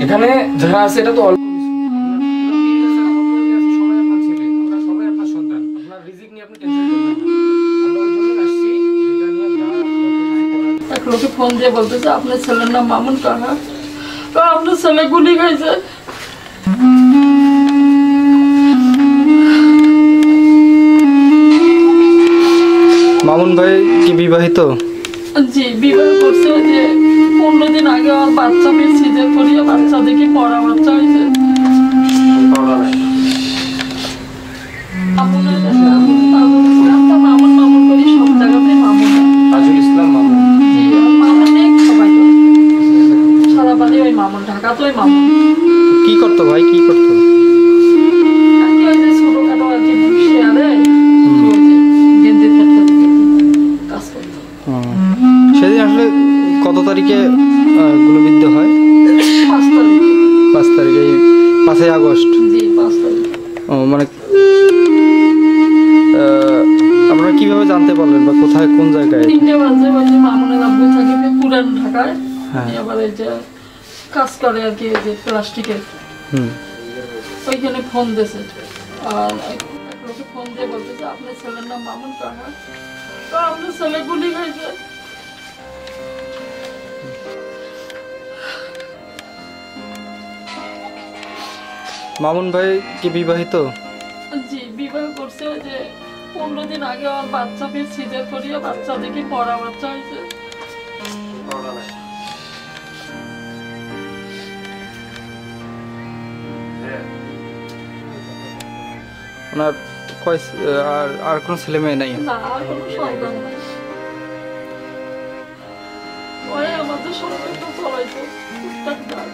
এখানে যারা আছে এটা তো লোকে ফোন দিয়ে বলতেছে আপনার ছেলের নাম মামুন কাহা, আপনার ছেলে গুলি খাইছে। মামুন ভাই কি বিবাহিত? জি বিবাহ করছে, যে 15 দিন আগে আমার বাচ্চা পেয়ে সিজার করিয়ে বাচ্চা দেখি পড়া বাচ্চা হয়েছে। মামুন মামুন করি সব জায়গাতে মামুন, তাজুল ইসলাম মামুন। জি মামুন নেই সবাই সারা বাড়ি ওই মামুন, ঢাকাতে ওই মামুন। কি করতো ভাই, কি করতো? ছোটখাটো আর কি শেয়ারে গেঞ্জির কাজ করতো। সেদিন আসলে কত তারিখে গুলিবিদ্ধ হয়? 5 তারিখে। 5 তারিখে, 5 আগস্ট। জি 5 তারিখ। ও মানে আপনারা কিভাবে জানতে পারলেন বা কোথায়, কোন জায়গায়? 3টে বাজে বাজে মামুনের আব্বু থাকে পুরান ঢাকায়, আবার এই যে কাজ করে আর কি, এই যে প্লাস্টিকের, ওইখানে ফোন দিয়েছে। আর লোকে ফোন দিয়ে বলতেছে আপনার ছেলের নাম মামুন কাহা, আপনার ছেলে গুলি খাইছে। মামুন ভাই কি বিবাহিত? জি বিবাহ করছে, যে 15 দিন আগে আমার বাচ্চা পেয়ে সিজার করিয়ে বাচ্চা দেখি পড়া বাচ্চা হয়েছে। ওনার আর কোনো ছেলে মেয়ে নাই? না আর কোনো সন্তান নাই, ওই আমাদের সংসারটা চলাইতো টুকটাক কাজ।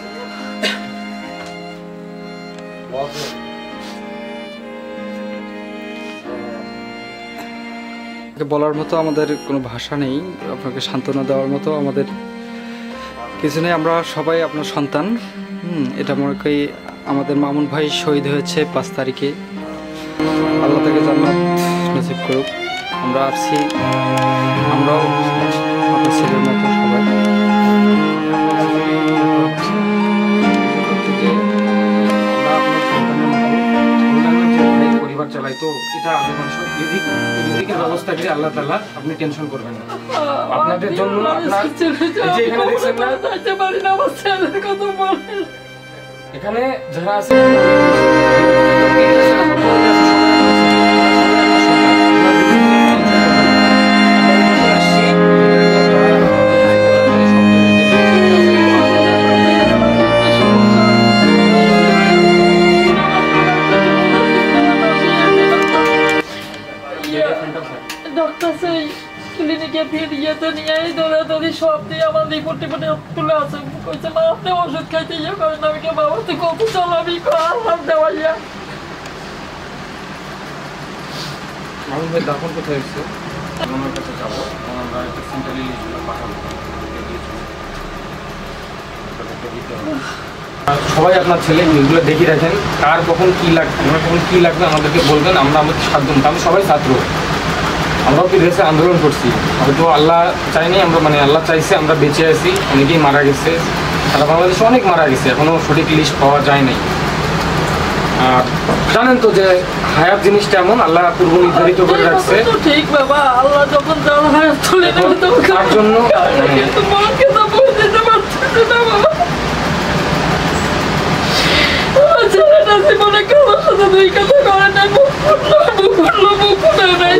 বলার মতো আমাদের কোনো ভাষা নেই, আপনাকে সান্ত্বনা দেওয়ার মতো আমাদের কিছু নেই। আমরা সবাই আপনার সন্তান। এটা মনে করি আমাদের মামুন ভাই শহীদ হয়েছে 5 তারিখে। আল্লাহ তাকে জান্নাত নসিব করুক। আমরা আসছি, আমরাও আপনার ছেলের মতো সবাই। পরিবার চালাই তো এটা রিজিকের ব্যবস্থা করে আল্লাহ তাআলা, আপনি টেনশন করবেন না। আপনাদের জন্য আপনার এই যে এখানে দেখছেন না, যাইতে পারি না, আমার ছেলের কথা বলে। এখানে যারা আছে ডক্টর সেই ক্লিনিকে ফির ইয়েতে নিয়ে দৌড়াদৌড়ি সব দিয়ে আমার রিপোর্ট টিপোর্টে তুলে আছে। কইছে মা আপনি ওষুধ খাইতে ইয়ে করেন, আমি কে বাবা তুই কত চালাবি আর দেওয়াইয়া। মামুন ভাই দাফন কোথায় হচ্ছে? আমার কাছে যাবো, আমরা একটা সেন্ট্রালি লিস্টগুলো পাঠাবো। সবাই আপনার ছেলে এগুলো দেখে রাখেন, কার কখন কী লাগবে, আমরা কখন কী লাগবে আমাদেরকে বলবেন, আমরা আমাদের সাধ্য মতো। আমি সবাই ছাত্র, আমরাও কি দেশে আন্দোলন করছি, হয়তো আল্লাহ চাইনি আমরা, মানে আল্লাহ চাইছে আমরা বেঁচে আছি। অনেকেই মারা গেছে, সারা বাংলাদেশে অনেক মারা গেছে, এখনও সঠিক লিস্ট পাওয়া যায় নাই। আর জানেন তো যে হায়াত জিনিসটা এমন আল্লাহ পূর্ব নির্ধারিত করে রাখছে। ঠিক বাবা, আল্লাহ যখন যার হায়াত তুলে নেবে তখন তার জন্য মাকে তো বলতে পারছি না বাবা। ছেলেটা জীবনে কারোর সাথে দুই কথা করে নাই, মুখ ফুটলো নাই।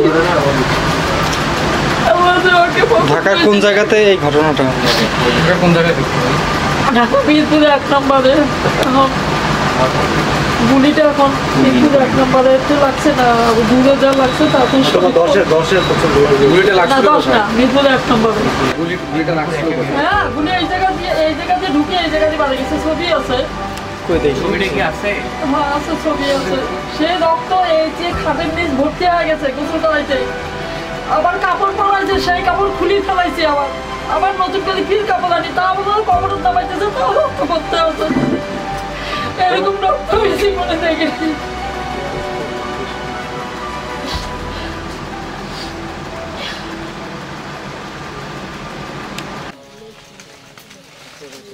ঢাকার কোন জায়গাতে এই ঘটনাটা? ঢাকার কোন জায়গায় দেখতে পাই? ঢাকা মিরপুরে 1 নম্বরে। এখন গুলিটা এখন মিরপুরে 1 নম্বরে লাগছে না, দূরে যা লাগছে তাতে 10-10 লাগছে না, 10 না, মিরপুরে 1 নম্বরে গুলিটা লাগছে। হ্যাঁ গুলি এই জায়গা দিয়ে ঢুকে এই জায়গা দিয়ে মারা গেছে, ছবি আছে। ছবিটা কি আছে? হ্যাঁ আছে, ছবি আছে। সে রক্ত এই যে খাটের নিচ ভর্তি হয়ে গেছে গোসল করাইতে, আবার কাপড় পরাইছে, সেই কাপড় খুলি ফেলাইছে, আবার নতুন করে ফির কাপড় আনি, তা আবার কবর দাবাইতেছে, তাও রক্ত করতে আছে। এরকম রক্ত বেশি মনে দেখেছি। ঠিক আছে।